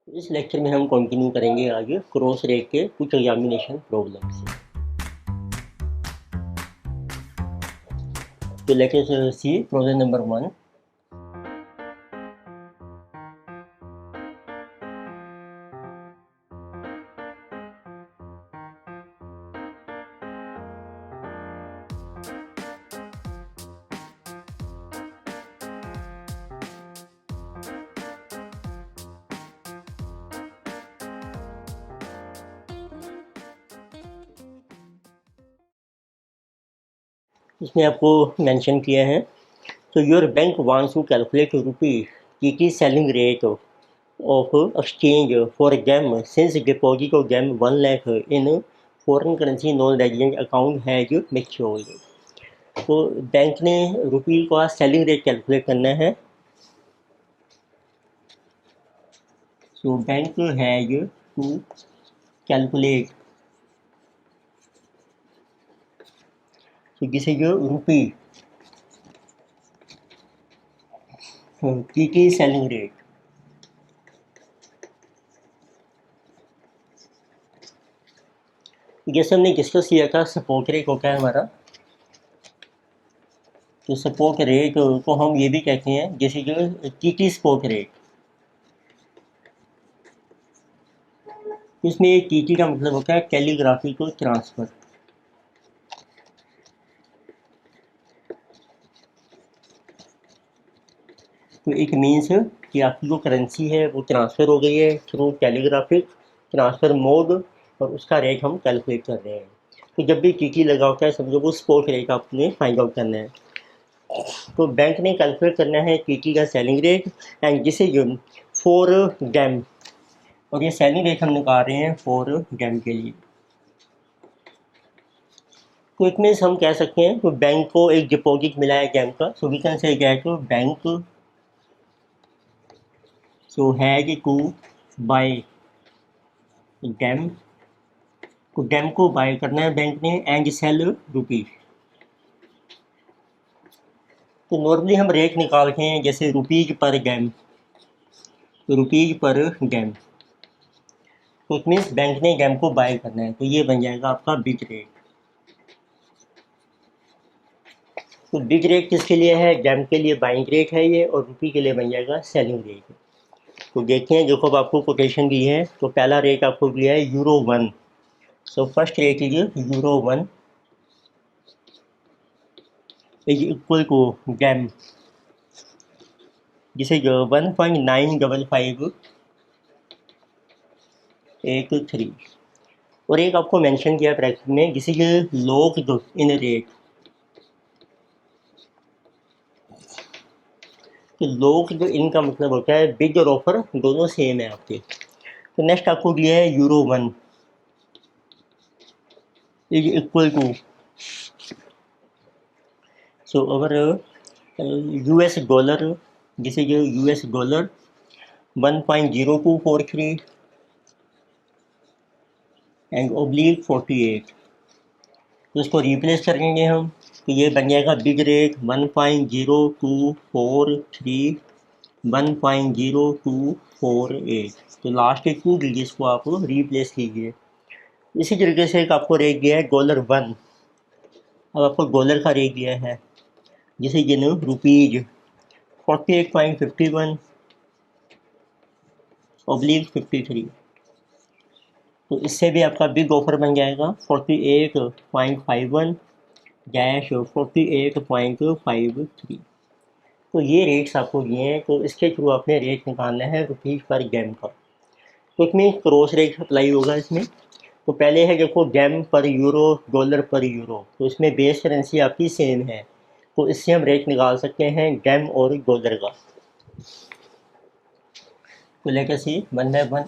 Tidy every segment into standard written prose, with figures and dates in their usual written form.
इस लेक्चर में हम कंटिन्यू करेंगे आगे क्रॉस रेट के कुछ एग्जामिनेशन प्रॉब्लम से। तो let us see problem number 1। इसमें आपको मेंशन किया है, तो your bank wants to calculate rupees की selling rate of exchange for gam since deposit of gam 1 lakh in foreign currency non resident account has matured. तो bank ने rupee का selling rate calculate करना है। So bank has to calculate जिसे जो रुपी की selling rate. जैसे हमने डिस्कस किया था सपोर्ट रेट होता है हमारा, तो सपोर्ट रेट को हम ये भी कहते हैं जैसे जो की सपोर्ट रेट। इसमें की का मतलब होता है कैलीग्राफी को ट्रांसफ़र। तो एक मीन्स कि आपकी जो करेंसी है वो ट्रांसफ़र हो गई है थ्रू कैलीग्राफिक ट्रांसफ़र मोड, और उसका रेट हम कैलकुलेट कर रहे हैं। तो जब भी की लगा होता है समझो वो स्पॉट रेट आपने फाइंड आउट करना है। तो बैंक ने कैलकुलेट करना है की का सेलिंग रेट एंड जिसे जो फॉर गैम, और ये सेलिंग रेट हम निकाल रहे हैं फॉर गैम के लिए। तो इट मीन्स हम कह सकते हैं तो बैंक को एक डिपॉजिट मिला है गैम का, सो वी कैन से तो bank so has to buy गैम। तो गैम को बाय करना है बैंक ने एंड सेल रुपीज। तो नॉर्मली हम रेट निकालते हैं जैसे रुपीज पर गैम, तो रुपीज पर गैम। तो इट मीन्स बैंक ने गैम को बाय करना है, तो ये बन जाएगा आपका बिग रेट। तो बिग रेट किसके लिए है? गैम के लिए बाइंग रेट है ये, और रुपी के लिए बन जाएगा सेलिंग रेट। तो देखते हैं, देखो अब आपको कोटेशन दी है, तो पहला रेट आपको दिया है euro 1। So first rate is euro 1 is equal to गैम, जिसे 1.95583। और एक आपको मेंशन किया ब्रैकेट में जिसे लॉक इन रेट। तो लॉक इन का मतलब होता है बिड और ऑफर दोनों सेम है आपके। तो नेक्स्ट आपको दिया है यूरो 1 इज इक्वल टू, सो अगर यूएस डॉलर, जिसे यूएस डॉलर 1.0243 एंड ऑब्लिक 48। तो इसको रिप्लेस करेंगे हम, तो ये बन जाएगा बिग रेट 1.0243 1.0248। तो लास्ट के 2 डिजिट्स को आप रिप्लेस कीजिए। इसी तरीके से एक आपको रेट दिया है $1। अब आपको डॉलर का रेट दिया है जिसे रुपीज 48.51 ऑब्लिक 53। तो इससे भी आपका बिग ऑफर बन जाएगा 48.51 डैश 48.53। तो ये रेट्स आपको दिए हैं, तो इसके थ्रू आपने रेट निकालना है रुपीज़ पर गैम का। तो इसमें क्रॉस रेट अप्लाई होगा इसमें। तो पहले है देखो गैम पर यूरो, डॉलर पर यूरो, तो इसमें बेस करेंसी आपकी सेम है, तो इससे हम रेट निकाल सकते हैं गैम और डॉलर का। तो लेकर सी 1 bye 1।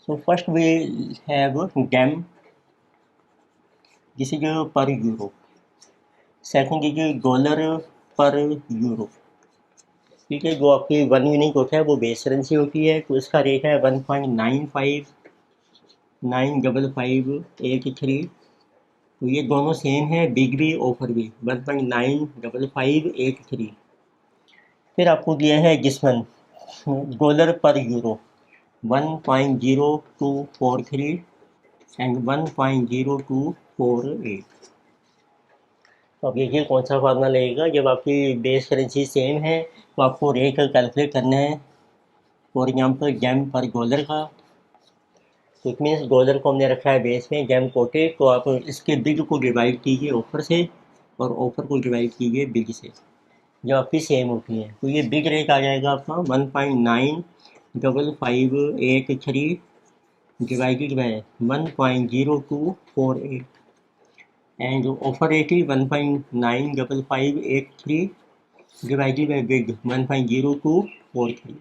So first we have gem, this is per euro. Second is dollar पर यूरो। ठीक है, जो आपकी 1 यूनिट होता है वो बेस करेंसी होती है, तो इसका रेट है 1.9595583। तो ये दोनों सेम है, बिग भी ऑफर भी 1.95583। फिर आपको दिया है जिसमन डॉलर पर यूरो 1.0243 एंड 1.0248। तो अब देखिए कौन सा फार्मूला लगेगा। जब आपकी बेस करेंसी सेम है तो आपको रेट कैलकुलेट करना है। फॉर एग्जाम्पल जैम पर डॉलर का, तो इट मीन्स डॉलर को हमने रखा है बेस में जैम कोटेड, तो आप इसके बिग को डिवाइड कीजिए ऑफर से और ऑफर को डिवाइड कीजिए बिग से, जो आपकी सेम होती है। तो ये बिग रेट आ जाएगा आपका 1.95583 divided by 1.0248 and offer rate he 1.95583 divided by big 1.0243।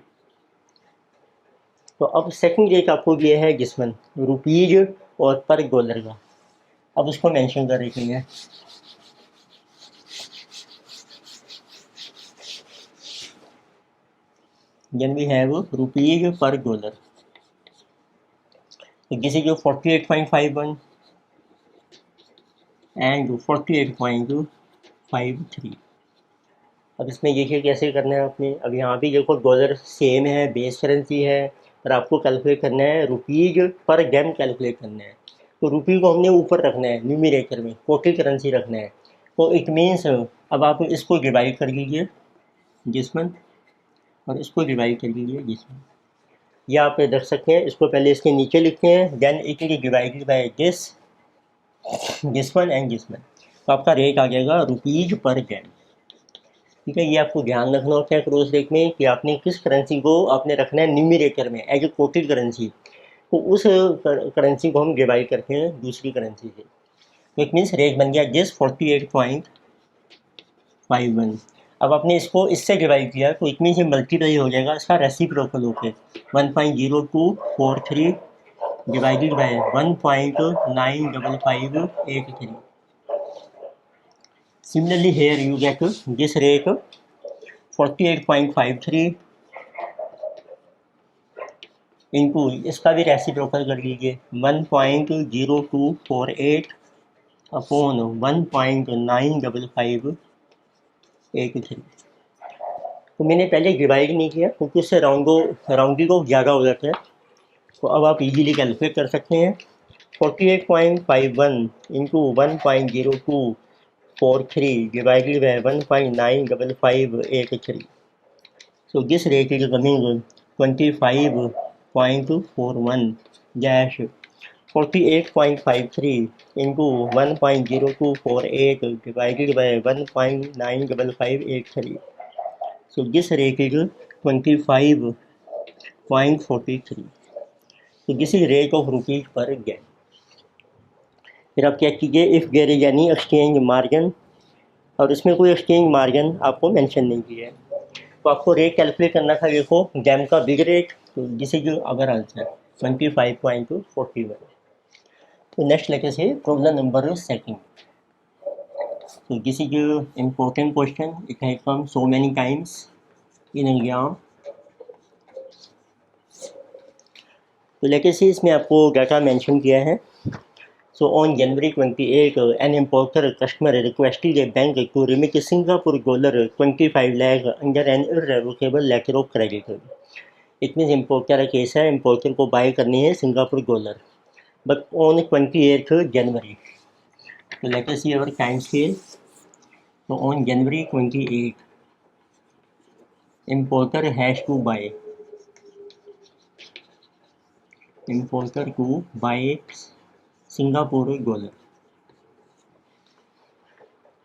तो अब सेकंड रेट आपको दिया है जिसमें रुपीज और पर डॉलर का, अब उसको मेंशन कर रहे हैं। देन वी हैव रुपीज पर डॉलर, दिस इज 48.51 एंड 48.53। अब इसमें देखिए कैसे करना है आपने। अब यहाँ भी देखो डॉलर सेम है, बेस करेंसी है, और आपको कैलकुलेट करना है रुपीज पर गैम कैलकुलेट करना है। तो रुपी को हमने ऊपर रखना है न्यूमरेटर में, टोटल करेंसी रखना है। तो इट मीन्स अब आप इसको डिवाइड कर लीजिए जिसमें, और इसको डिवाइड कर लीजिए जिसमें, या आप रख सकते हैं इसको पहले इसके नीचे लिखते हैं, then it is divided by this one and this one. तो आपका रेट आ जाएगा रुपीज पर गैम। ठीक है, ये आपको ध्यान रखना होता है क्रॉस रेट में कि आपने किस करेंसी को आपने रखना है न्यूमरेटर में एज ए कोटेड करेंसी, तो उस करेंसी को हम डिवाइड करते हैं दूसरी करेंसी से। तो इट मीन्स रेट बन गया जिस 48.51। अब आपने इसको इससे डिवाइड किया तो इट मीन्स ये मल्टीप्लाई हो जाएगा इसका रेसिप्रोकल होकर 1.0243 divided by 1.95583। Similarly here you get this rate 48.53 into इसका भी रेसिप्रोकल कर लीजिए 1.0248 अपॉन 1.95583। तो मैंने पहले डिवाइड नहीं किया क्योंकि उससे राउंडिंग ऑफ ज़्यादा हो जाता है। तो अब आप इजीली कैलकुलेट कर सकते हैं 48.51 into 1.0243 divided by 1.95583. So this rate is coming 25.41 dash 48.53 into 1.0248 divided by 1.95583. So this rate is 25.43. So this is rate of rupees per gallon. फिर आप क्या कीजिए, if there is any exchange margin, और इसमें कोई एक्सचेंज मार्जिन आपको mention नहीं किया है। तो आपको रेट कैलकुलेट करना था, देखो जैम का बिग रेट, तो दिस इज अगर आंसर 25.41। तो नेक्स्ट लेके से प्रॉब्लम नंबर सेकंड। तो this is important question, it has come so many times in exam. तो लेके से इसमें आपको डाटा मेंशन किया है। So on January 28, an importer customer requested a bank to remit Singapore dollar 25 lakh under an irrevocable letter of credit. It means importer का case है, importer को बाय करनी है Singapore dollar, but on 28th January. So let us see our time scale. So on January 28, importer has to buy. Importer to buy Singapore dollar.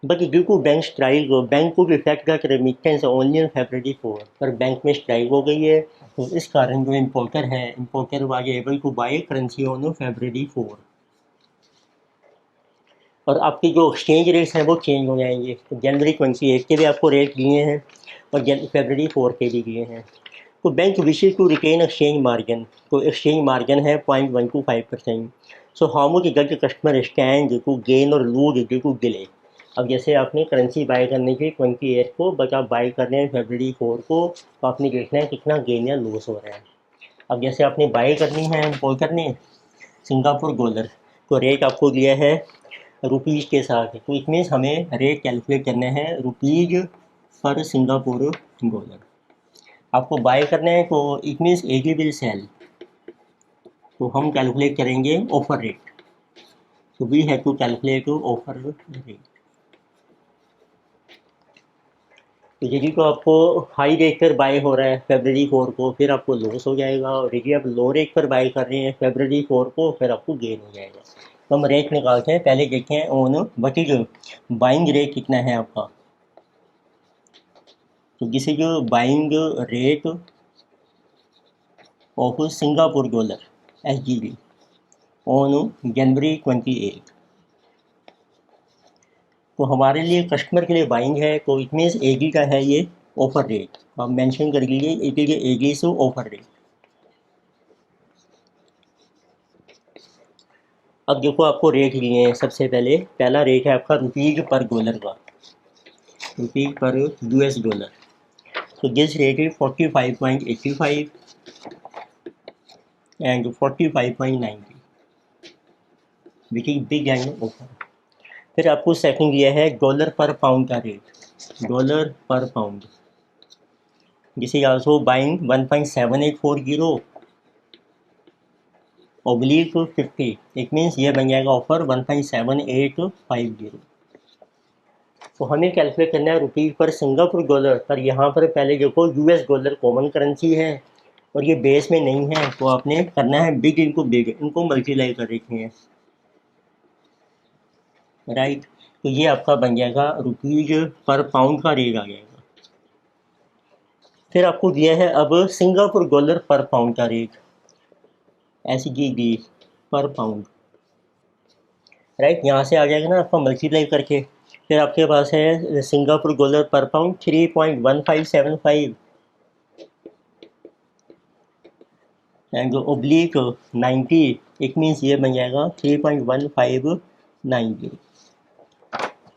But due to bank strike, bank को effect का remittance only on February 4, पर bank में strike हो गई है, तो इस कारण जो इम्पोर्टर है, importer was able to buy currency on February 4, और आपके जो एक्सचेंज रेट्स हैं वो चेंज हो जाएंगे। तो January 28 के भी आपको रेट दिए हैं और February 4 के भी दिए हैं। तो bank wishes to retain exchange margin, तो एक्सचेंज मार्जिन है 0.125%। So how much does the customer stand to gain और लूज ड्यू टू डिले। अब जैसे आपने करेंसी बाय करने की 28 को, बट आप बाय कर रहे हैं February 4 को, तो आपने देखना है कितना गेन या लॉस हो रहा है। अब जैसे आपने बाय करनी है, इम्पोर्टर ने सिंगापुर डॉलर, तो रेट आपको दिया है रुपीज़ के साथ है, तो इट मीन्स हमें रेट कैलकुलेट करना है रुपीज़ पर सिंगापुर डॉलर। आपको बाय करना है तो it means AD will sell, तो हम कैलकुलेट करेंगे ऑफर रेट। तो we have to calculate offer rate. तो यदि तो आपको हाई रेट पर बाय हो रहा है February 4 को, फिर आपको लॉस हो जाएगा, और यदि आप लो रेट पर बाय कर रहे हैं February 4 को, फिर आपको गेन हो जाएगा। तो हम रेट निकालते हैं, पहले देखते हैं on what is buying rate कितना है आपका। तो this is buying rate of Singapore dollar SGD on January 28। तो हमारे लिए कस्टमर के लिए बाइंग है, तो इट मीन्स एगी का है ये ऑफर रेट। आप मेंशन कर लीजिए इट इज एगी से ऑफर रेट। अब देखो आपको रेट लिए हैं, सबसे पहले पहला रेट है आपका रुपीज़ पर डॉलर का, रुपीज़ पर US डॉलर। तो this rate is 45.85 and 45.90 which is big and offer. फिर आपको सेकंड दिया है डॉलर पर पाउंड का रेट, डॉलर पर pound, this is also buying 1.7840 oblique 50। It means ये बन जाएगा ऑफर 1.7850। तो हमें कैलकुलेट करना है रुपीज़ पर सिंगापुर डॉलर पर। यहाँ पर पहले देखो US डॉलर कॉमन करेंसी है और ये बेस में नहीं है, तो आपने करना है बिग इनको मल्टीप्लाई कर रखे हैं, राइट। तो ये आपका बन जाएगा रुपीज़ पर पाउंड का रेट आ जाएगा। फिर आपको दिया है अब सिंगापुर डॉलर पर पाउंड का रेट, SGD पर पाउंड, राइट। यहाँ से आ जाएगा ना आपका मल्टीप्लाई करके। फिर आपके पास है सिंगापुर डॉलर पर pound 3.1575 and oblique 90। It means ये बन जाएगा 3.1590।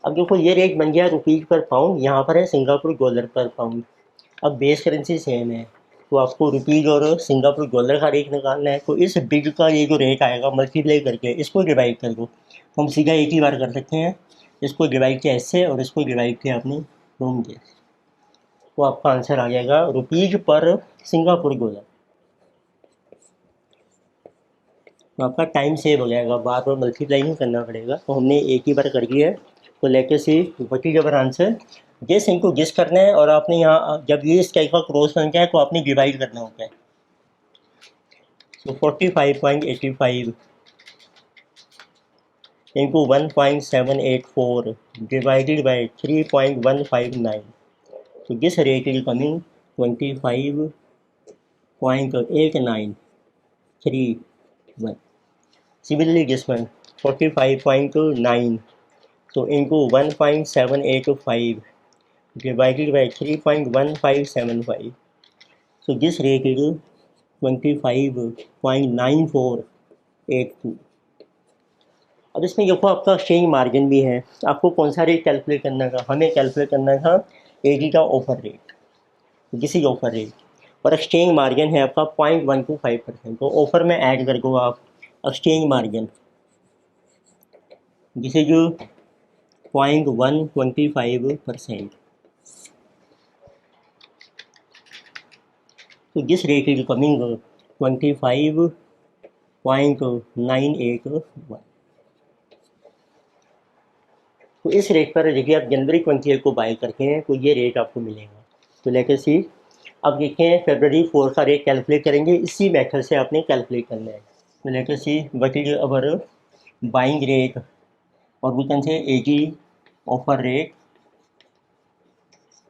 अब देखो ये रेट बन गया रुपीज़ पर पाउंड, यहाँ पर है सिंगापुर डॉलर पर पाउंड। अब बेस करेंसी सेम है, तो आपको रुपीज़ और सिंगापुर डॉलर का रेट निकालना है। तो इस बिग का ये जो रेट आएगा मल्टीप्लाई करके इसको डिवाइड कर दो, हम सीधा एक ही बार कर सकते हैं। इसको डिवाइड किया इससे और इसको डिवाइड किया अपने रूम के, तो आपका आंसर आ जाएगा रुपीज़ पर सिंगापुर डॉलर। तो आपका टाइम सेव हो जाएगा, बार बार मल्टीप्लाई नहीं करना पड़ेगा। तो हमने एक ही बार कर दिया है। तो लेके see what is our answer. Guess इनको गेस करना है, और आपने यहाँ जब ये इस टाइप का क्रॉस बन जाए तो आपने डिवाइड करना होता है। तो 45.85 इंटू 1.784 डिवाइडेड बाई 3.159। तो this rate is coming 25.8931। Similarly, this one 45.9, so into 1.785 divided by 3.1575. So this rate is 25.9482। अब इसमें देखो आपका एक्सचेंज मार्जिन भी है। आपको कौन सा रेट कैलकुलेट करना था, हमें कैलकुलेट करना था एगी का offer rate, this is offer rate, और एक्सचेंज मार्जिन है आपका 0.125%। तो ऑफर में ऐड कर दो आप एक्सचेंज मार्जिन, दिस इज 0.125%। तो दिस रेट इज कमिंग 25.981। तो इस रेट पर देखिए आप January 28 को बाय करते हैं तो ये रेट आपको मिलेगा। तो लेकर सी अब देखें February 4 का रेट कैलकुलेट करेंगे, इसी मेथड से आपने कैलकुलेट करना है। तो लेकर see what is our buying rate, और वी कैन से एगी ऑफर रेट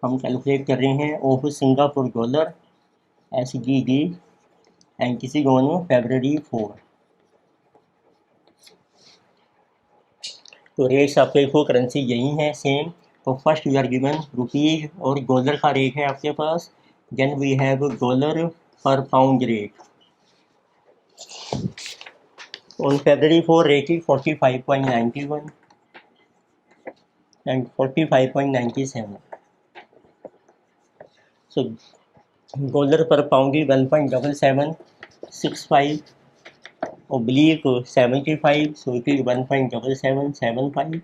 हम कैलकुलेट कर रहे हैं of Singapore dollar SGD and किसी ऑन February 4। तो रेट्स आपके देखो करेंसी यही है सेम। तो first you are given rupees और डॉलर का रेट है आपके पास, देन वी हैव डॉलर पर pound rate. On February 4 rate is 45.91 and 45.97। So dollar पर pound is 1.7765 oblique 75, so it is 1.7775।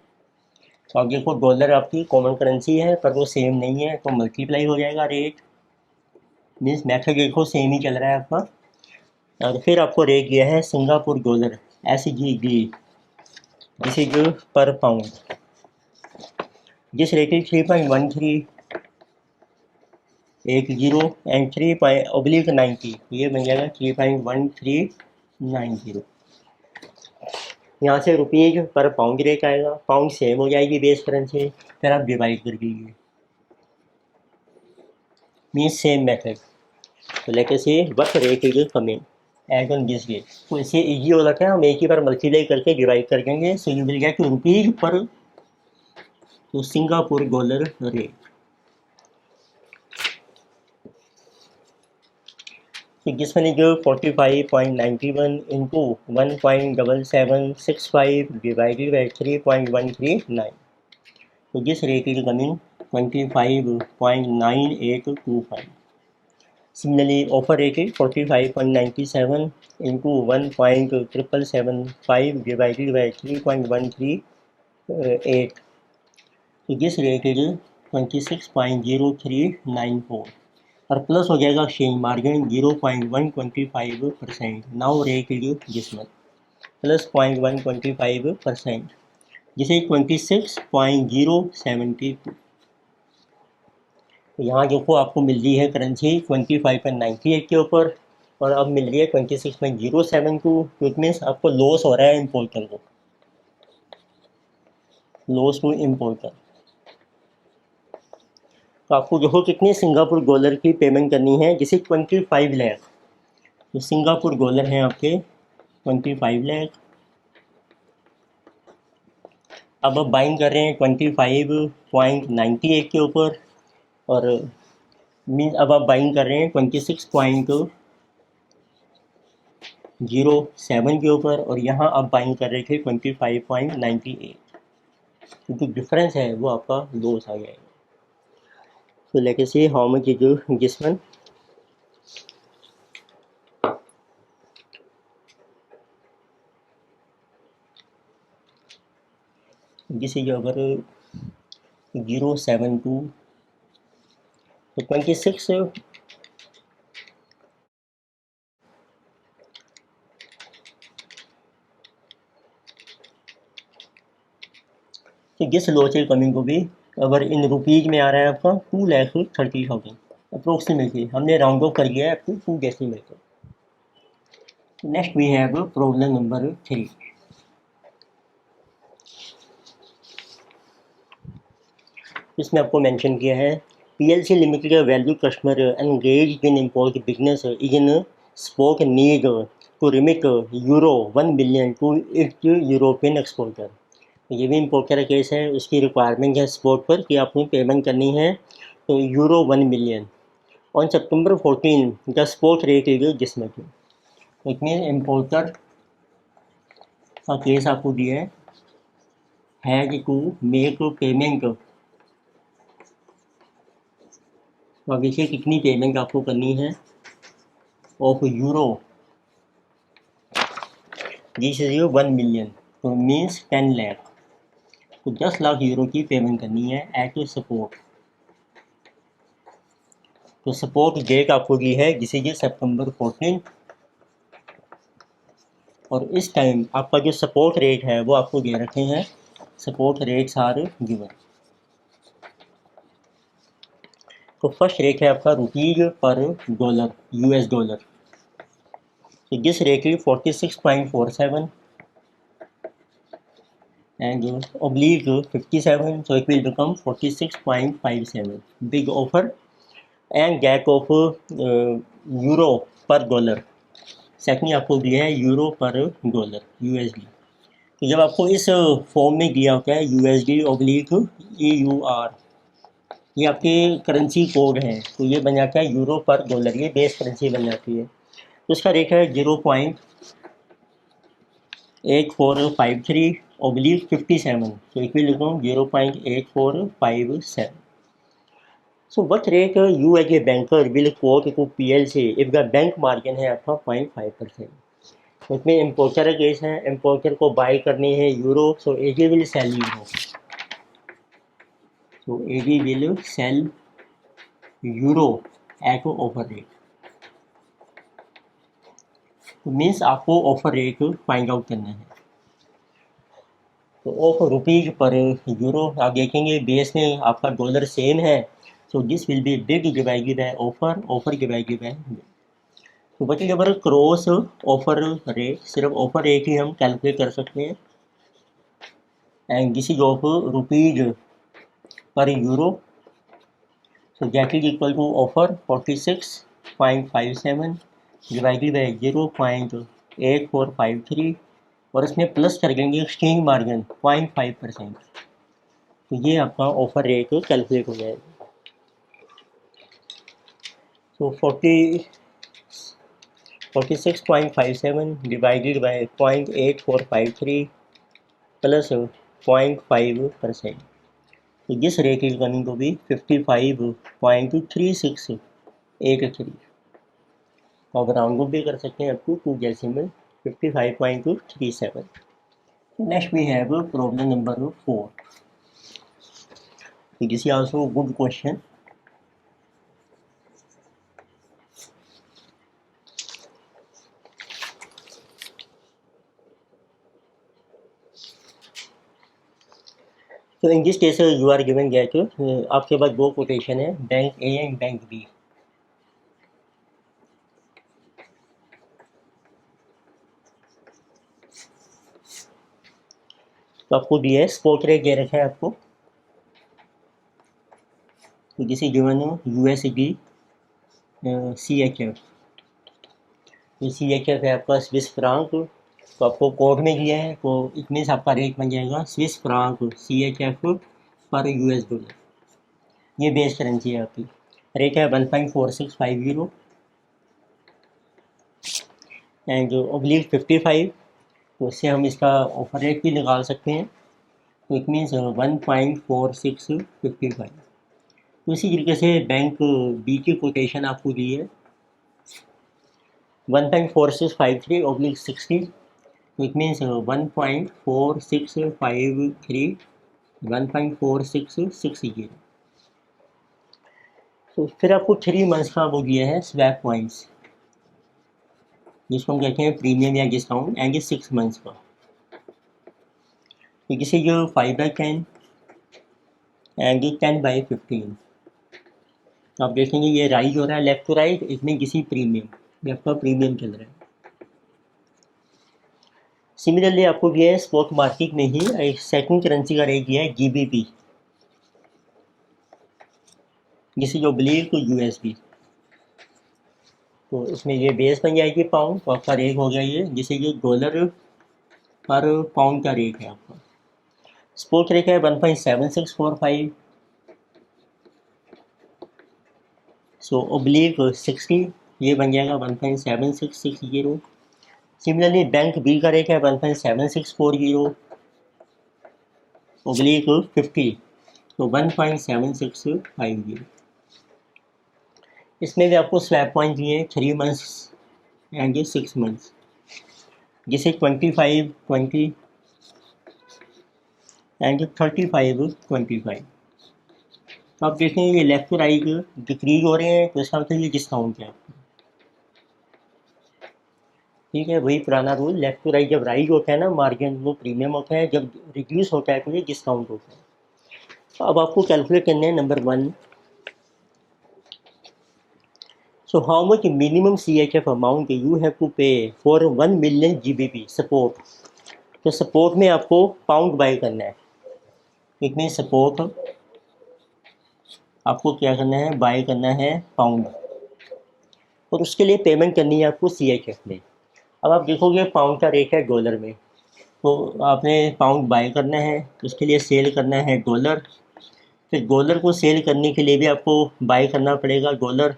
तो अब देखो डॉलर आपकी कॉमन करेंसी है पर वो सेम नहीं है, तो मल्टीप्लाई हो जाएगा रेट, मीन्स मैथड देखो सेम ही चल रहा है आपका। और फिर आपको रेट दिया है Singapore dollar SGD, this is पर पाउंड, जिस रेट इज 3.1380 एंड 3.90, ये बन जाएगा 3.1390। यहाँ से रुपीज पर पाउंड रेट आएगा, पाउंड सेम हो जाएगी बेस करेंसी, फिर आप डिवाइड कर दीजिए, मीन्स सेम मेथड। तो लेके see what rate is coming as on this date, तो इससे ईजी हो जाता है, हम एक ही बार मल्टीप्लाई करके डिवाइड कर देंगे, so you will get rupees per तो सिंगापुर डॉलर रेट। तो जिस मैंने जो 45.91 इंटू 1.7765 डिवाइडेड बाई 3.139, तो जिस rate is coming 25.9825। Similarly, offer rate is 45.97 into 1.775 divided by 3.138. So this rate is 26.0394 और प्लस हो जाएगा exchange margin 0.125%। Now rate is this much plus 0.125%, जिसे 26.072। तो यहाँ देखो आपको मिल रही है करेंसी 25.98 के ऊपर, और अब मिल रही है 26.072, तो इट मीन्स आपको लॉस हो रहा है इम्पोर्टर को, लॉस टू इम्पोर्टर। तो आपको देखो कितने सिंगापुर डॉलर की पेमेंट करनी है, जिसे 25 लाख, तो सिंगापुर डॉलर हैं आपके 25 लाख। अब आप बाइंग कर रहे हैं 25.98 के ऊपर, और मीन्स अब आप बाइंग कर रहे हैं 26.07 के ऊपर, और यहाँ आप बाइंग कर रहे थे 25.98, तो जो डिफरेंस है वो आपका लॉस आ जाएगा। तो लेके से how much is this one, this is अगर 072, तो 26 तो जिस लॉस इज कमिंग को भी अगर इन रुपीज़ में आ रहा है आपका 2,30,000 अप्रोक्सीमेटली, हमने राउंड ऑफ कर लिया है आपको 2 डेसिमल को। Next we have problem number 3। इसमें आपको मेंशन किया है PLC limited value customer engage in import business in spoke need to remit euro 1 million to its European exporter. ये भी इम्पोर्टर का केस है, उसकी रिक्वायरमेंट है स्पोर्ट पर कि आपको पेमेंट करनी है तो euro 1 million on September 14 the sport rate is this much. It mean importer का केस आपको दिया है हैज टू मेक पेमेंट, तो अब इसे कितनी पेमेंट आपको करनी है of euro, this is 1 million, तो मीन्स 10 लाख, तो 10 लाख यूरो की पेमेंट करनी है एट सपोर्ट। तो सपोर्ट डेट आपको दी है जिसे ये September 14, और इस टाइम आपका जो सपोर्ट रेट है वो आपको दे रखे हैं, सपोर्ट रेट्स आर गिवन। तो फर्स्ट रेट है आपका रुपीज पर डॉलर US डॉलर, तो this rate is 46.47 and oblique 57, so it will become 46.57 big offer and gap of euro per dollar। Second आपको दिया है यूरो पर डॉलर USD। तो जब आपको इस फॉर्म में दिया होता है USD ऑब्लिक EUR, ये आपके करेंसी कोड हैं, तो ये बन जाता है यूरो पर डॉलर, ये बेस करेंसी बन जाती है। तो इसका रेट है 0.8453 oblique 57, so it will become 0.8457। So what rate you as a banker will quote to PLC if the bank margin है आपका 0.5%। उसमें इम्पोर्टर का केस है, इम्पोर्टर को बाई करनी है euro, so AD will sell euro, so AD will sell euro at offer rate. तो means आपको ऑफर रेट फाइंड आउट करना है। तो ऑफ रुपीज पर यूरो आप देखेंगे बेस में आपका डॉलर सेम है, so this will be bid divided by offer, offer divided by. तो बच्चे जब क्रॉस ऑफर रेट, सिर्फ ऑफर रेट ही हम कैलकुलेट कर सकते हैं, and this is of rupees पर euro, so that is equal to offer 46.57 divided by 0.8453, और इसमें प्लस कर देंगे एक्सचेंज मार्जिन 0.5%, तो ये आपका ऑफर रेट कैलकुलेट हो जाएगा। तो 46.57 डिवाइडेड बाय 0.8453 प्लस 0.5%, तो this rate is coming to be 55.3683। अब राउंड भी कर सकते हैं up to decimal 55.37। Next we have problem number 4। This is also good question. तो in this case you are given that आपके पास दो कोटेशन है, bank A and bank B. तो आपको दिया है स्पॉट रेट दे रखा है आपको, तो this is given USD CHF, तो CHF है आपका स्विस फ्रांक, तो आपको कोड में दिया है, तो इट मीन्स आपका रेट बन जाएगा स्विस फ्रांक CHF पर US डॉलर। ये बेस करेंसी है आपकी, रेट है 1.4650 एंड ऑब्लिक 55, तो इससे हम इसका ऑफर रेट भी निकाल सकते हैं, तो इट मीन्स 1.4655। तो इसी तरीके से बैंक बी की कोटेशन आपको दी है 1.4653 ऑब्लिक 60, तो इट मीन्स 1.4653 1.4660। तो फिर आपको 3 मंथ्स का वो दिया है स्वैप पॉइंट्स, जिसको हम कहते हैं प्रीमियम या डिस्काउंट, एंड 6 मंथ्स का। तो किसी जो 5/10 एंड 10/15, तो आप देखेंगे ये राइज हो रहा है लेफ्ट टू राइट, इसमें किसी प्रीमियम, ये आपका प्रीमियम चल रहा है। सिमिलरली आपको दिया है स्पॉट मार्केट में ही एक सेकंड करेंसी का रेट दिया है GBP, जिसे जो बिलीव टू USD, तो इसमें ये बेस बन जाएगी पाउंड, तो आपका रेट हो गया ये, जिसे ये डॉलर पर पाउंड का रेट है आपका। स्पॉट रेट है 1.7645, सो ऑब्लिक 60, ये बन जाएगा 1.7660। सिमिलरली बैंक बी का रेट है 1.7640 ऑब्लिक 50, तो 1.7650। इसमें भी आपको स्वैप पॉइंट दिए हैं 3 मंथ्स एंड 6 मंथ्स, जिसे 25, 20 एंड 35, 25। तो आप देखते हैं ये लेफ्ट टू राइट डिक्रीज हो रहे हैं, तो इसका मतलब ये डिस्काउंट है। ठीक है, वही पुराना रूल, लेफ्ट टू राइट जब राइज होता है ना मार्जिन वो प्रीमियम होता है, जब रिड्यूस होता है तो ये डिस्काउंट होता है। तो अब आपको कैलकुलेट करना है number 1। So how much minimum CHF amount you have to pay for 1 million GBP support. तो सपोर्ट में आपको पाउंड बाय करना है, इट मीन सपोर्ट आपको क्या करना है, बाय करना है पाउंड, और उसके लिए पेमेंट करनी है आपको CHF में। अब आप देखोगे पाउंड का रेट है डॉलर में, तो आपने पाउंड बाय करना है, उसके लिए सेल करना है डॉलर, फिर डॉलर को सेल करने के लिए भी आपको बाय करना पड़ेगा डॉलर।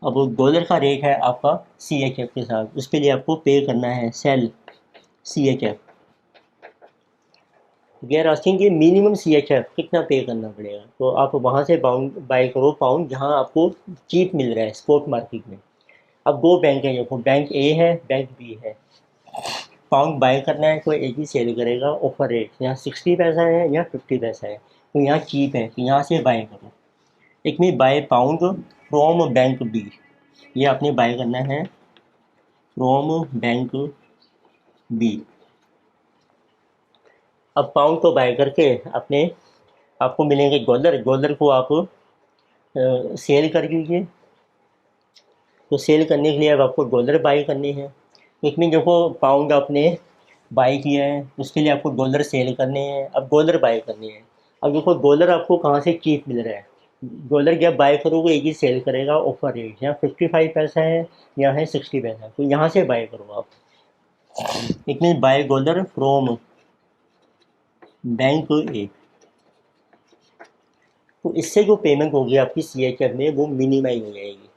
अब डॉलर का रेट है आपका CHF के साथ, उसके लिए आपको पे करना है sell CHF। We are asking कि मिनिमम CHF कितना पे करना पड़ेगा, तो आप वहाँ से बाउंड बाय करो पाउंड जहाँ आपको चीप मिल रहा है स्पॉट मार्केट में। अब दो बैंक है, देखो बैंक ए है, बैंक बी है। पाउंड बाय करना है तो एक ही सेल करेगा, ऑफर रेट यहाँ 60 पैसा है या 50 पैसा है, तो यहाँ चीप है तो यहाँ से बाय करो। एक में buy pound from bank B, ये आपने बाय करना है फ्रॉम बैंक बी। अब पाउंड को बाय करके अपने आपको मिलेंगे डॉलर, डॉलर को आप सेल कर दीजिए। तो सेल करने के लिए अब आपको डॉलर बाई करनी है। इसमें देखो पाउंड आपने बाई किया है, उसके लिए आपको डॉलर सेल करने हैं, अब डॉलर बाई करनी है। अब देखो डॉलर आपको कहाँ से चीप मिल रहा है, डॉलर जब बाय करोगे एक ही सेल करेगा, ऑफर रेट यहाँ 55 पैसा है, यहाँ है 60 पैसा, तो यहाँ से बाय करो आप। It mean buy dollar from bank A. तो इससे जो पेमेंट होगी आपकी CHF में वो मिनिमाइज हो जाएगी।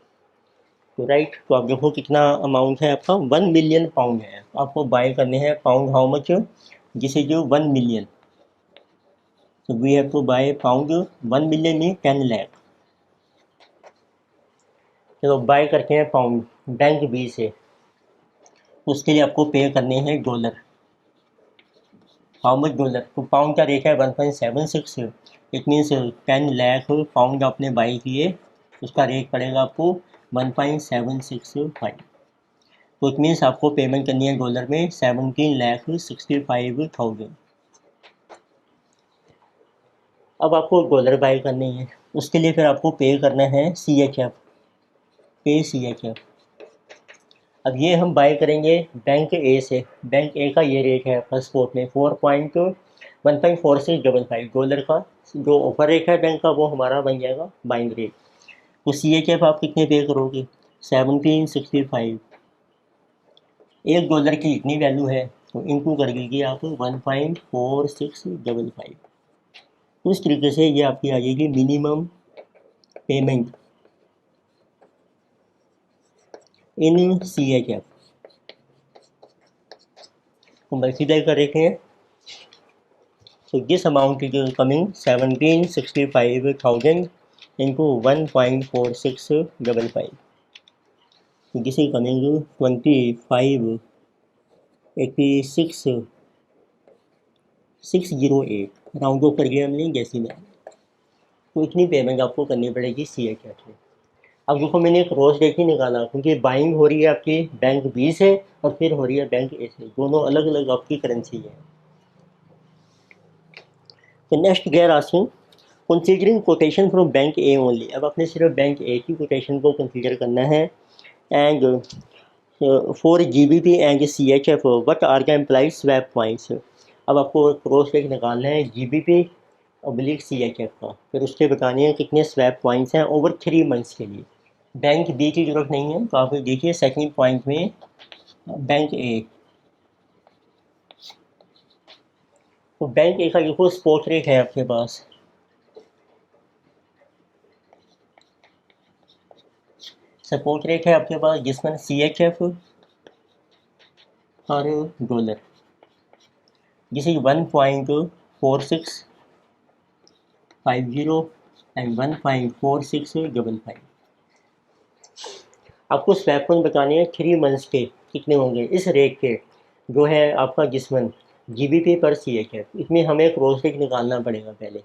तो राइट, तो आप देखो कितना अमाउंट है आपका, 1 मिलियन पाउंड है आपको बाय करने हैं। पाउंड हाउ मच, जिसे जो 1 मिलियन, तो we have to buy pound 1 million में 10 लाख। चलो बाय करते हैं पाउंड बैंक बी से, उसके लिए आपको पे करने हैं डॉलर। हाउ मच डॉलर, तो पाउंड का रेट है 1.76, इट मीन्स 10 लाख पाउंड आपने बाई किए, उसका रेट पड़ेगा आपको 1.765। तो इट मीन्स आपको पेमेंट करनी है डॉलर में 17,65,000। अब आपको डॉलर बाय करनी है, उसके लिए फिर आपको पे करना है CHF, पे CHF। अब ये हम बाय करेंगे बैंक ए से, बैंक ए का ये रेट है आपका स्पॉट में 1.4655 डॉलर का, जो ऑफर रेट है बैंक का वो हमारा बन जाएगा बाइंग रेट। तो CHF आप कितने पे करोगे, 1765, एक डॉलर की इतनी वैल्यू है, तो इनटू कर लीजिए आप 1.4655। तो इस तरीके से ये आपकी आ जाएगी मिनिमम पेमेंट इन CHF। तो मल्टीप्लाई कर रखे हैं, तो this amount is coming 1765,000 into 1.4655, this is coming 25,86,608, round of कर लिया हमने जैसे में। तो इतनी पेमेंट आपको करनी पड़ेगी CHF में। अब देखो मैंने एक रोज रेट ही निकाला, क्योंकि बाइंग हो रही है आपकी बैंक बी से और फिर हो रही है बैंक ए से, दोनों अलग अलग आपकी करेंसी है। तो next gear asking considering quotation from bank A only, अब आपने सिर्फ बैंक ए की कोटेशन को कंसीडर करना है। And for GBP and CHF what are the implied swap points, अब आपको क्रॉस रेट निकालना है GBP ऑब्लिक CHF का, फिर उसके बताने हैं कितने स्वैप पॉइंट्स हैं ओवर 3 मंथ्स के लिए। बैंक बी की जरूरत नहीं है, तो आप देखिए सेकंड पॉइंट में बैंक ए, तो बैंक ए का देखो स्पॉट रेट है आपके पास सपोर्ट रेट है आपके पास, जिसमें CHF और डॉलर, जिसे 1.4650 एंड 1.4655। आपको स्वैप पॉइंट बताने हैं 3 मंथ्स के कितने होंगे इस रेट के, जो है आपका जिसमें GBP पर CHF, इसमें हमें क्रॉस रेट निकालना पड़ेगा पहले,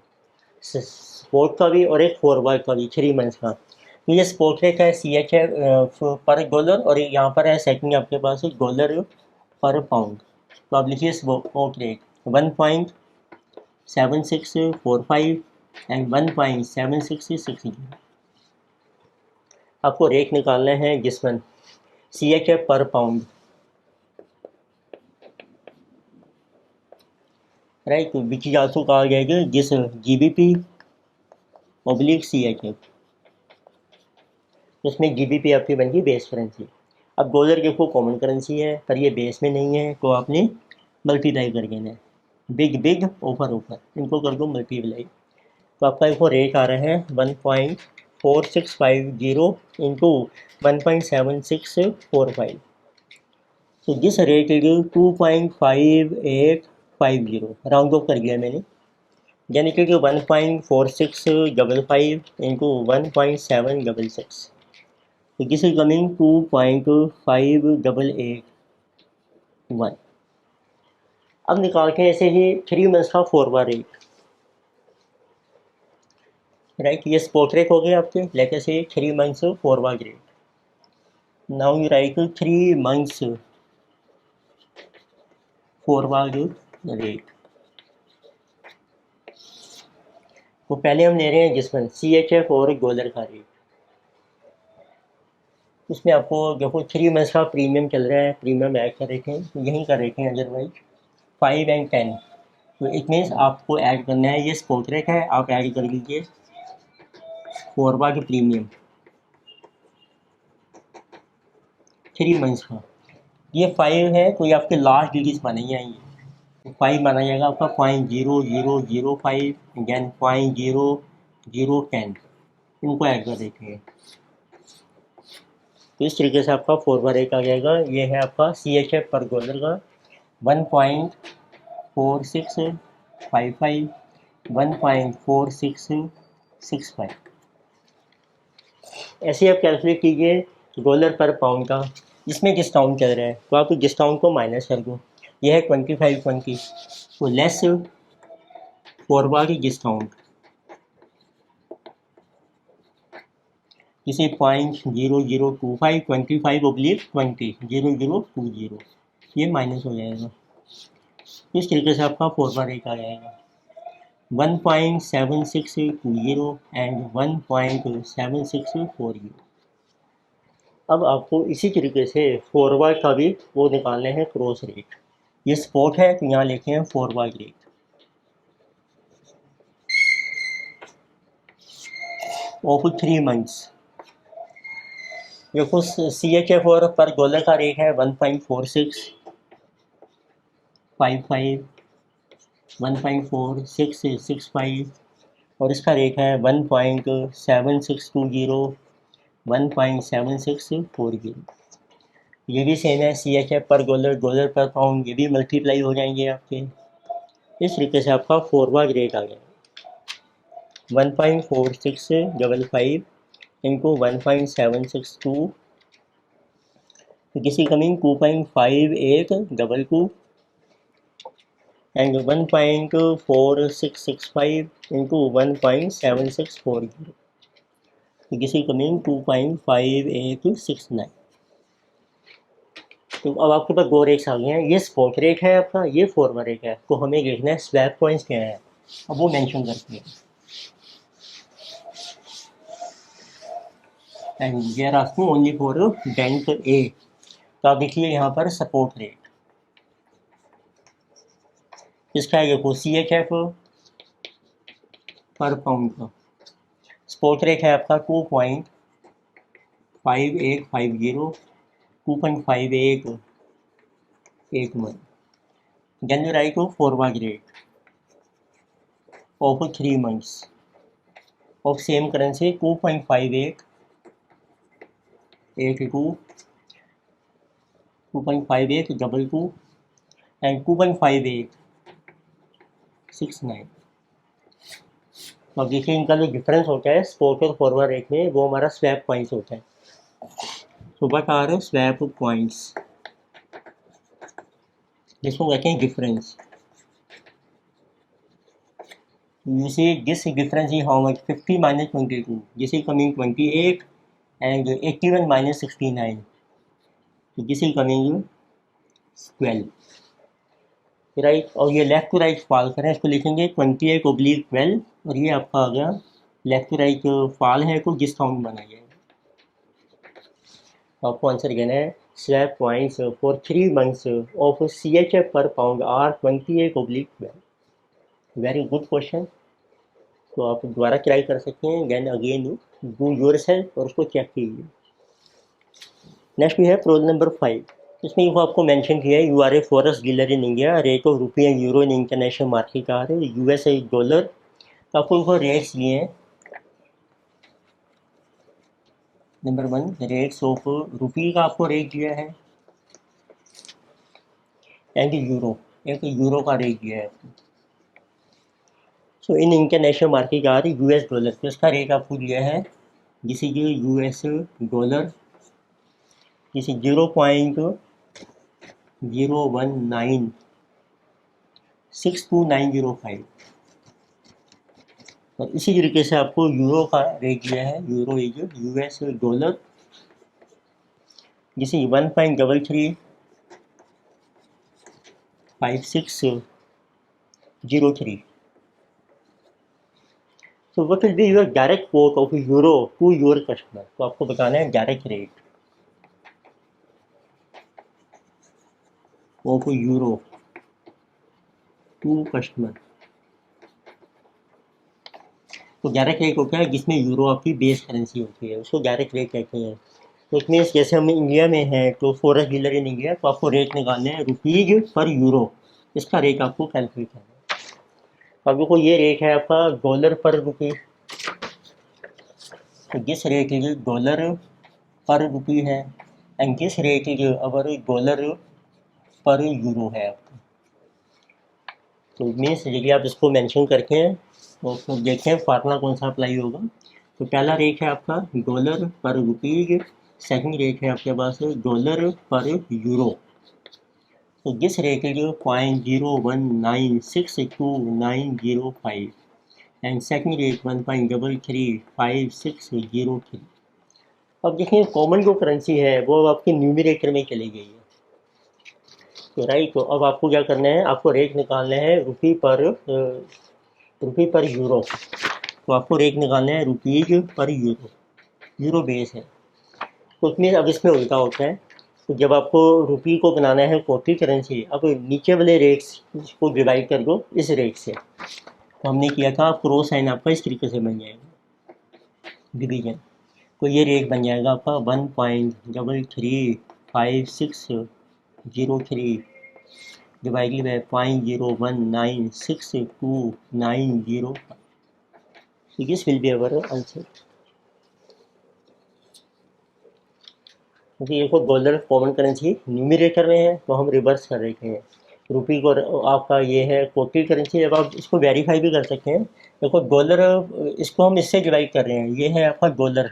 स्पॉट का भी और एक फॉरवर्ड का भी 3 मंथ्स का। तो ये स्पॉट रेट है CHF पर डॉलर, और यहाँ पर है सेकंड आपके पास डॉलर पर पाउंड। तो आप लिखिए स्पॉट रेट 1.7645 एंड 1.7660। आपको रेट निकालना है जिसमें CHF पर पाउंड, राइट, तो विच इज आल्सो कहा जाएगा जिस GBP ऑब्लिक CHF, उसमें GBP आपकी बन गई बेस करेंसी। अब डॉलर देखो कॉमन करेंसी है पर ये बेस में नहीं है, तो आपने मल्टीप्लाई कर देना है, बिग बिग ओवर ओवर, इनको कर दो मल्टीप्लाई। तो आपका देखो रेट आ रहा है 1.4650 इंटू 1.7645, तो this rate is 2.5850, round of कर दिया मैंने, यानी कि 1.4655 इंटू 1.766, तो दिस इज कमिंग 2.5881। अब निकालते हैं ऐसे ही 3 मंथ्स का फॉरवर्ड रेट, राइट। ये स्पॉट रेट हो गए आपके, लेट से 3 months forward rate. Now you right 3 months forward rate. तो पहले हम ले रहे हैं जिसमें CHF और डॉलर का रेट। उसमें आपको देखो 3 मंथ्स का प्रीमियम चल रहा है, प्रीमियम ऐड कर रखे हैं, यहीं कर रखे हैं अदरवाइज 5 एंड 10। तो इट मीन्स आपको ऐड करना है, ये स्पॉट रेट है, आप ऐड कर लीजिए फॉरवर्ड प्रीमियम 3 मंथ्स का। ये 5 है तो ये आपके लास्ट डिजिट माने जाएंगे। 5 माना जाएगा आपका 0.0005, देन 0.0010, इनको ऐड कर देते हैं। तो इस तरीके से आपका फॉरवर्ड रेट आ जाएगा। ये है आपका CHF पर डॉलर का 1.4655, 1.4665। ऐसे आप कैलकुलेट कीजिए डॉलर पर पाउंड का। इसमें डिस्काउंट चल रहा है तो आप डिस्काउंट को माइनस कर दो, यह है 2520, तो लेस फॉरवर्ड डिस्काउंट इसे 0.0025, 25/20, 0020, ये माइनस हो जाएगा। इस तरीके से आपका फॉरवर्ड रेट आ जाएगा 1.7620 एंड 1.7640। अब आपको इसी तरीके से फॉरवर्ड का भी वो निकालने हैं क्रॉस रेट। ये स्पॉट है तो यहाँ लिखे हैं फॉरवर्ड रेट ऑफ 3 मंथ्स। देखो CHF और पर डॉलर का रेट है 1.4655, 1.4665, और इसका रेट है 1.7620, 1.7640। ये भी सेम है, CHF पर डॉलर, डॉलर पर पाउंड, ये भी मल्टीप्लाई हो जाएंगे आपके। इस तरीके से आपका फॉरवर्ड रेट आ गया 1.4655 इंटू 1.762, किसी coming 2.5822 and 1.4665 into 1.7640, this is coming 2.5869। तो अब आपके पास दो रेट्स आ गए हैं, ये स्पॉट रेट है आपका, ये फॉरवर्ड रेट है। तो हमें देखना है स्वैप पॉइंट्स क्या है, अब वो मेंशन करते हैं। And we are asking only for bank A। तो आप देखिए यहाँ पर सपोर्ट रेट इसका है, देखो CHF पर पाउंड का स्पॉट रेट है आपका 2.5850, 2.5881। Then you write forward rate of 3 months of same currency 2.5882, 2.5822 and 2.5869। तो अब देखिए इनका जो डिफरेंस होता है स्पॉट और फॉरवर्ड रेट में, वो हमारा स्वैप पॉइंट्स होता है। So what are swap points, जिसको कहते हैं difference. You see this difference is how much? 50 minus 22, this is coming 28, and 81 minus 69, so this is coming 12, right. और ये लेफ्ट टू राइट फॉल करें, इसको लिखेंगे 28/12, और ये आपका आ गया लेफ्ट टू राइट फॉल है, को डिस्काउंट बनाइए। आपको आंसर कहना है swap points for 3 months of CHF पर pound are 28/12। Very good question. तो आप दोबारा ट्राई कर सकते हैं, देन अगेन डू योरसेल्फ और उसको चेक कीजिए। नेक्स्ट भी है प्रोज नंबर 5। इसमें वो आपको मेंशन किया है, you are a forex dealer in India, rate of रुपये and euro in international market आ रहे US डॉलर। तो आपको इनको रेट्स दिए हैं। नंबर 1 रेट्स ऑफ रुपये का आपको रेट दिया है, एंड यूरो, एक यूरो का रेट दिया है। सो इन इंटरनेशनल मार्केट आ रही US डॉलर, तो इसका रेट आपको दिया है जिसे कि US डॉलर जैसे 0.01962905, और इसी तरीके से आपको यूरो का रेट दिया है। यूरो इज US डॉलर, जैसे 1.335603। So what will be your direct quote of euro to your customer? तो आपको बताना है direct rate of euro to customer. तो डायरेक्ट रेट होता है जिसमें यूरो आपकी बेस करेंसी होती है, उसको डायरेक्ट रेट कहते हैं। तो इसमें जैसे हम इंडिया में हैं तो फॉरेक्स डीलर इन इंडिया, तो आपको रेट निकालने हैं रुपीज पर यूरो, इसका रेट आपको कैलकुलेट करना है। अब देखो ये रेट है आपका डॉलर पर रुपी, तो दिस रेट इज डॉलर पर रुपी है, and this rate is our dollar पर यूरो है आपका। तो मीन्स यदि आप इसको मेंशन करते हैं तो फिर देखें फार्मूला कौन सा अप्लाई होगा। तो पहला रेट है आपका डॉलर पर रुपीज, सेकंड रेट है आपके पास डॉलर पर यूरो। तो this rate is 0.01962905 and second rate 1.335603। अब देखिए कॉमन जो करेंसी है वो आपके न्यूमरेटर में चली गई है, तो राइट। तो अब आपको क्या करना है, आपको रेट निकालना है रुपी पर यूरो। तो आपको रेट निकालना है रुपीज पर यूरो, यूरो बेस है। तो उसमें अब इसमें उल्टा होता है, तो जब आपको रुपी को बनाना है कॉपी करेंसी, अब नीचे वाले रेट्स को डिवाइड कर दो इस रेट से। तो हमने किया था, क्रॉस साइन आपका इस तरीके से बन जाएगा डिवीजन। तो ये रेट बन जाएगा आपका 1.335603 divided by 0.01962905। So this will be our answer। क्योंकि देखो डॉलर कॉमन करेंसी न्यूमरेटर में है, तो हम रिवर्स कर रहे हैं। रुपी को आपका ये है कॉपी करेंसी। अब आप इसको वेरीफाई भी कर सकते हैं। देखो डॉलर, इसको हम इससे डिवाइड कर रहे हैं, ये है आपका डॉलर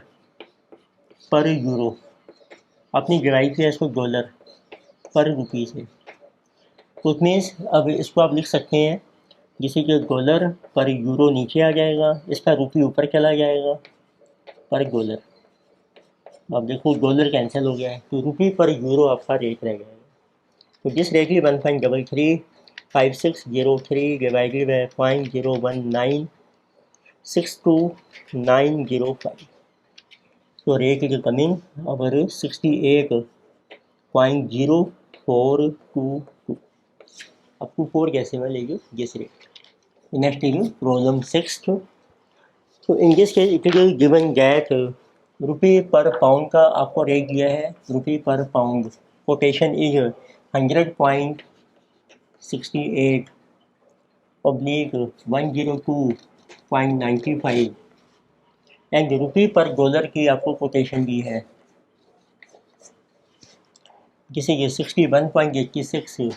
पर यूरो, आपने डिवाइड किया इसको डॉलर पर रुपी से। तो मीन्स अब इसको आप लिख सकते हैं जिसे कि डॉलर पर यूरो नीचे आ जाएगा, इसका रुपी ऊपर चला जाएगा पर डॉलर। अब देखो डॉलर कैंसिल हो गया है, तो रुपी पर यूरो आपका रेट रह जाएगा। तो this rate is 1.335603 divided by 0.01962905। तो rate is coming our 68.0422 up to 4 decimal लेगी this rate. Next is problem 6। तो in this case it is given that rupee per pound का आपको रेट दिया है, rupee per pound quotation is 100.68 oblique 102.95 and rupee per dollar की आपको quotation दी है, जिसे ये 61.86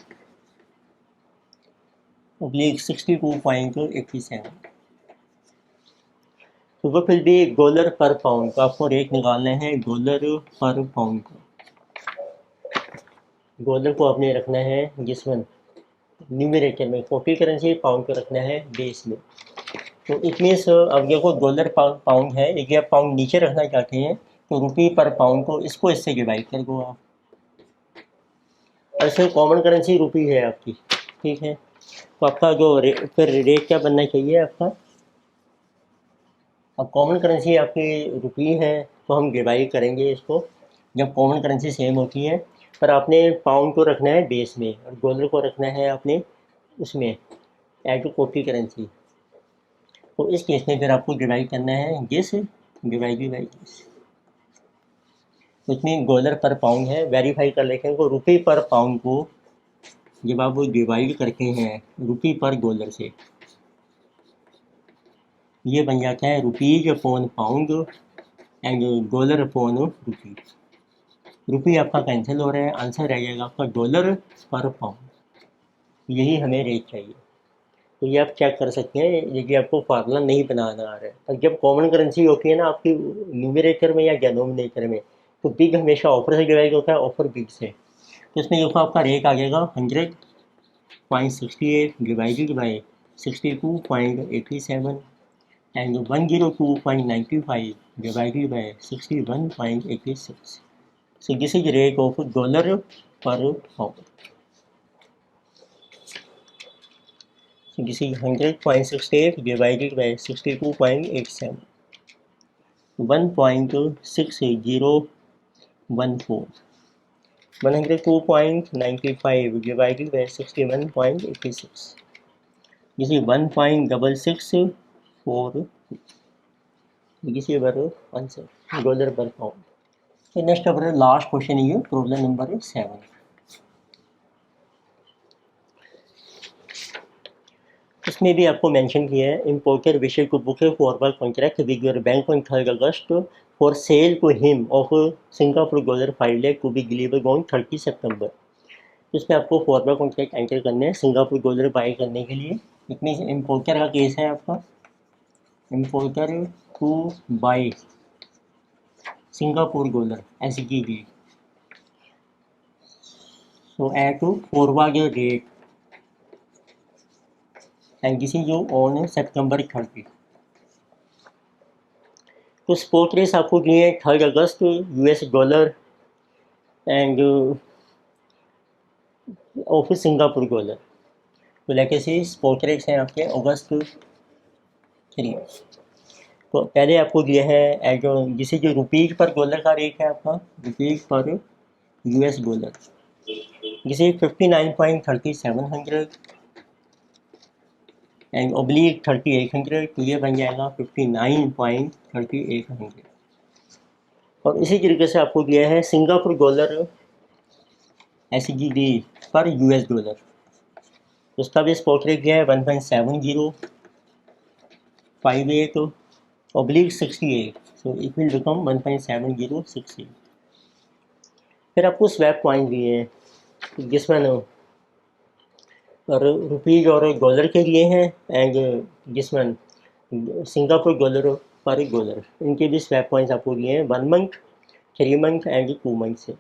oblique 62.87। तो वो फिर भी डॉलर पर पाउंड का आपको रेट निकालना है, डॉलर पर पाउंड का। डॉलर को आपने रखना है जिसमें न्यूमरेटर में, कॉपी करेंसी पाउंड को रखना है बेस में। तो इट मीन्स अब देखो डॉलर पाउंड है, यदि आप पाउंड नीचे रखना चाहते हैं तो रुपी पर पाउंड को इसको इससे डिवाइड कर दो आप। ऐसे कॉमन करेंसी रुपी है आपकी, ठीक है। तो आपका जो फिर रेट क्या बनना चाहिए आपका, अब कॉमन करेंसी आपकी रुपी है तो हम डिवाइड करेंगे इसको जब कॉमन करेंसी सेम होती है, पर आपने पाउंड को रखना है बेस में और डॉलर को रखना है आपने उसमें एज टू कॉपी करेंसी। तो इस केस में फिर आपको डिवाइड करना है दिस डिवाइडेड बाय दिस। तो इसमें डॉलर पर पाउंड है, वेरीफाई कर लेते हैं। तो रुपी पर पाउंड को जब आप वो डिवाइड करते हैं रुपी पर डॉलर से, ये बन जाता है rupees upon pound and dollar upon rupee. Rupee आपका कैंसिल हो रहा है, आंसर रह जाएगा आपका डॉलर पर पाउंड। यही हमें रेट चाहिए। तो ये आप चेक कर सकते हैं यदि आपको फार्मूला नहीं बनाना आ रहा है। और जब कॉमन करेंसी होती है ना आपकी न्यूमरेटर में या डिनोमिनेटर में, तो बिग हमेशा ऑफर से डिवाइड होता है, ऑफर बिग से। तो इसमें देखो आपका रेट आ जाएगा 100.68 divided by 62.87 and 102.95 divided by 61.86. So this is the rate of dollar per pound. So this is 100.68 divided by 62.87. 1.6014. 102.95 divided by 61.86. This is 1.664. This is our answer, dollar per pound. So next our last question is problem number 7. इसमें भी आपको mention किया है importer विशेष को book है forward contract with your bank on 3rd August for sale to him of Singapore dollar 5 lakh to be delivered on 30 September. इसमें आपको forward contract enter करने हैं सिंगापुर डॉलर बाई करने के लिए। इसमें इम्पोर्टर का केस है आपका importer two by Singapore dollar SGD so at forward rate and this is on September 30. तो स्पॉट रेट आपको दिए हैं 3rd August US dollar end of Singapore dollar. तो लेके से स्पॉट रेट्स हैं आपके अगस्त 3। तो पहले आपको दिया है एज जिसे जो रुपीज़ पर डॉलर का रेट है आपका रुपीज़ पर US डॉलर जिसे 59.3700 एंड ऑब्लिक 3800। तो ये बन जाएगा 59.3800। और इसी तरीके से आपको दिया है सिंगापुर डॉलर SGD पर US डॉलर। उसका भी स्पॉट रेट दिया है 1.7058 oblique 68। So it will become 1.7068। फिर आपको स्वैप पॉइंट दिए हैं जिसमें और रुपीज़ और डॉलर के लिए हैं एंड जिसमें सिंगापुर डॉलर पर डॉलर इनके भी स्वैप पॉइंट्स आपको दिए हैं 1 मंथ 3 मंथ एंड 2 मंथ से।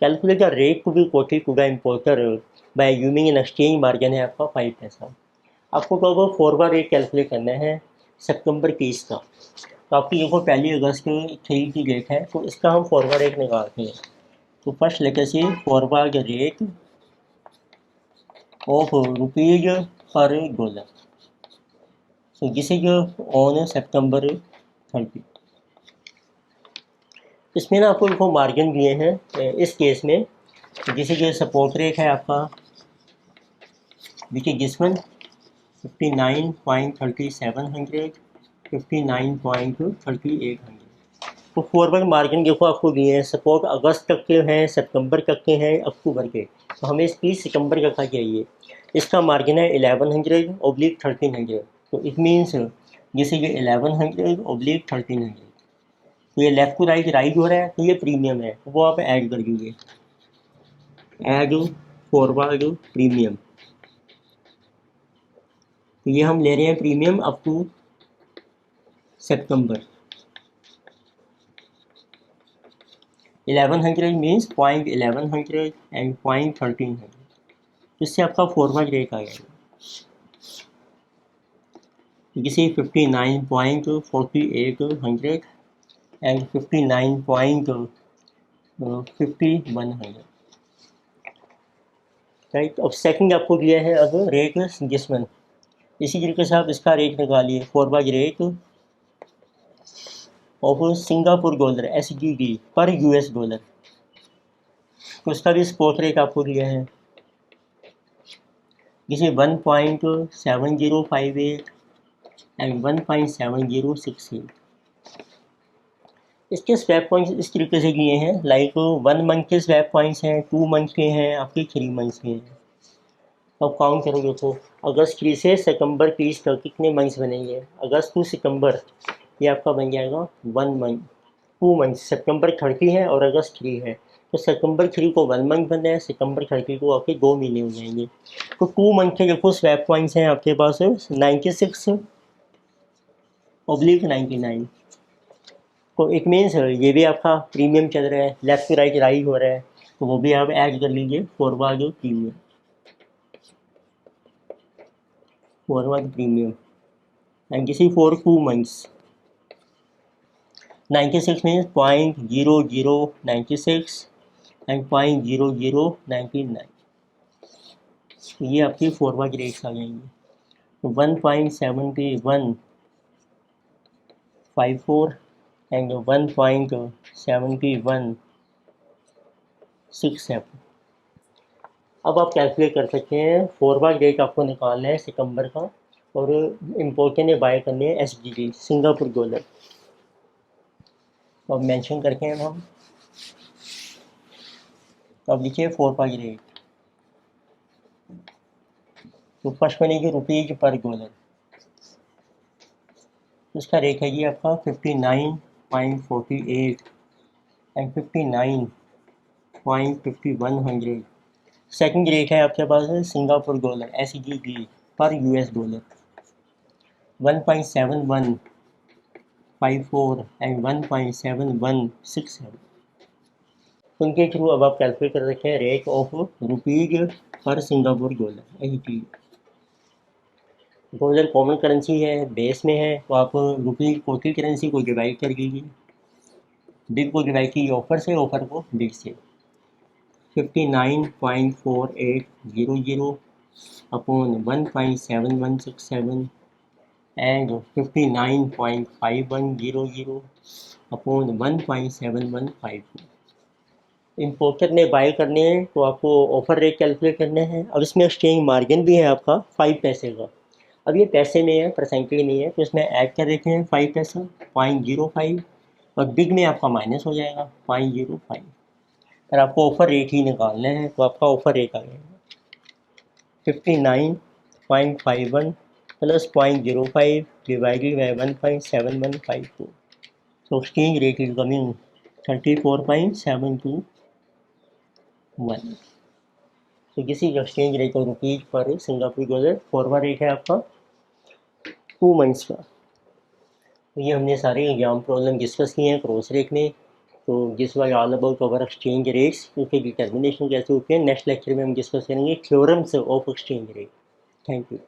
Calculate the rate to be quoted to the importer by using an exchange margin है आपका 5 पैसा। आपको तो फॉरवर्ड रेट कैलकुलेट करना है सितंबर 30 का। तो आपकी देखो 1 अगस्त 3 की डेट है तो इसका हम फॉरवर्ड रेट निकालते हैं। तो फर्स्ट लेकर से फॉरवर्ड रेट ऑफ रुपीज पर dollar so this is on सितंबर 30। इसमें ना आपको मार्जिन दिए हैं इस केस में जिसे जो सपोर्ट रेट है आपका विच इज जिसमें 59.3700 59.3800। तो फॉरवर्ड मार्जिन देखो आपको दिए हैं सपोर्ट अगस्त तक के हैं सितंबर तक के हैं अक्टूबर के। तो हमें इसकी सितंबर तक का चाहिए। इसका मार्जिन है 1100 ऑब्लिक 1300। तो इट मीन्स जैसे ये 1100 ऑब्लिक 1300। तो ये लेफ्ट टू राइट राइट हो रहा है तो ये प्रीमियम है वो आप ऐड कर दीजिए ऐड फॉरवर्ड प्रीमियम। तो ये हम ले रहे हैं premium up to September 1100 means 0.1100 and 0.1300। इससे आपका फॉरवर्ड रेट आ जाएगा जिसे 59.4800 एंड 59.5100। राइट। अब सेकंड आपको दिया है अब रेट जिसमें इसी तरीके से आप इसका रेट निकालिए forward rate of Singapore dollar SGD पर US डॉलर। तो उसका भी स्पॉट रेट आपको दिया है जिसे 1.7058 एंड 1.7068। इसके स्वैप पॉइंट्स इस तरीके से किए हैं लाइक 1 मंथ के स्वैप पॉइंट्स हैं 2 मंथ के हैं आपके 3 मंथ्स के हैं। अब काउंट करोगे तो अगस्त 3 से सितंबर 30 तक कितने मंथ्स बनेंगे अगस्त टू सितंबर ये आपका बन जाएगा 1 मंथ 2 मंथ। सितंबर 30 है और अगस्त 3 है तो सितंबर 3 को 1 मंथ बन है सितंबर 30 को आपके 2 महीने हो जाएंगे। तो 2 मंथ के देखो स्वैप पॉइंट्स हैं आपके पास 96 ऑब्लिक 99 तो इट मीन्स ये भी आपका प्रीमियम चल रहा है, लेफ्ट टू राइट राइज हो रहा है, तो वो भी आप ऐड कर लीजिए forward premium, forward premium and किसी फॉर 2 मंथ्स 96 मीन्स 0.0096 एंड 0.0099, तो ये आपकी फॉरवर्ड रेट्स आ जाएंगी। तो 1.7154 एंड 1.7167। अब आप कैलकुलेट कर सकते हैं, फॉरवर्ड रेट आपको निकालना है सितंबर का, और इम्पोर्टेंट है बाय करने हैं SGD सिंगापुर डॉलर। तो अब मेंशन करके हैं हम, तो अब लिखिए फॉरवर्ड रेट, तो फर्स्ट बनेगी रुपीज पर डॉलर, इसका रेट है जी आपका 59.48 एंड 59.5100। सेकंड रेट है आपके पास सिंगापुर डॉलर SGD पर US डॉलर 1.7154 एंड 1.7167। उनके थ्रू अब आप कैलकुलेट कर सकते हैं रेट ऑफ रुपीज पर Singapore dollar SGD। Dollar common currency है, बेस में है, तो आप रुपीज कोटी करेंसी को डिवाइड कर लीजिए, बिग को डिवाइड कीजिए ऑफर से, ऑफर को बिग से, 59.4800 अपॉन 1.7167 एंड 59.5100 अपॉन 1.7154। इम्पोर्टर ने बाय करने हैं तो आपको ऑफर रेट कैलकुलेट करने हैं। अब इसमें एक्सचेंज मार्जिन भी है आपका 5 पैसे का, अब ये पैसे में है, परसेंटेज नहीं है, तो इसमें ऐड कर देते हैं 5 पैसा 0.05, और बिग में आपका माइनस हो जाएगा 0.05। अगर आपको ऑफर रेट ही निकालना है तो आपका ऑफर रेट आ जाएगा 59.51 प्लस 0.05 डिवाइडेड बाई 1.7154, तो एक्सचेंज रेट इज कमिंग 34.721। तो किसी एक्सचेंज रेट और rupees per Singapore dollar forward rate है आपका 2 मंथ्स का। तो ये हमने सारे एग्जाम प्रॉब्लम डिस्कस किए हैं क्रॉस रेट में। तो this was all about our exchange rates, उसके डिटर्मिनेशन कैसे होते हैं। नेक्स्ट लेक्चर में हम डिस्कस करेंगे theorems of exchange rate. Thank you.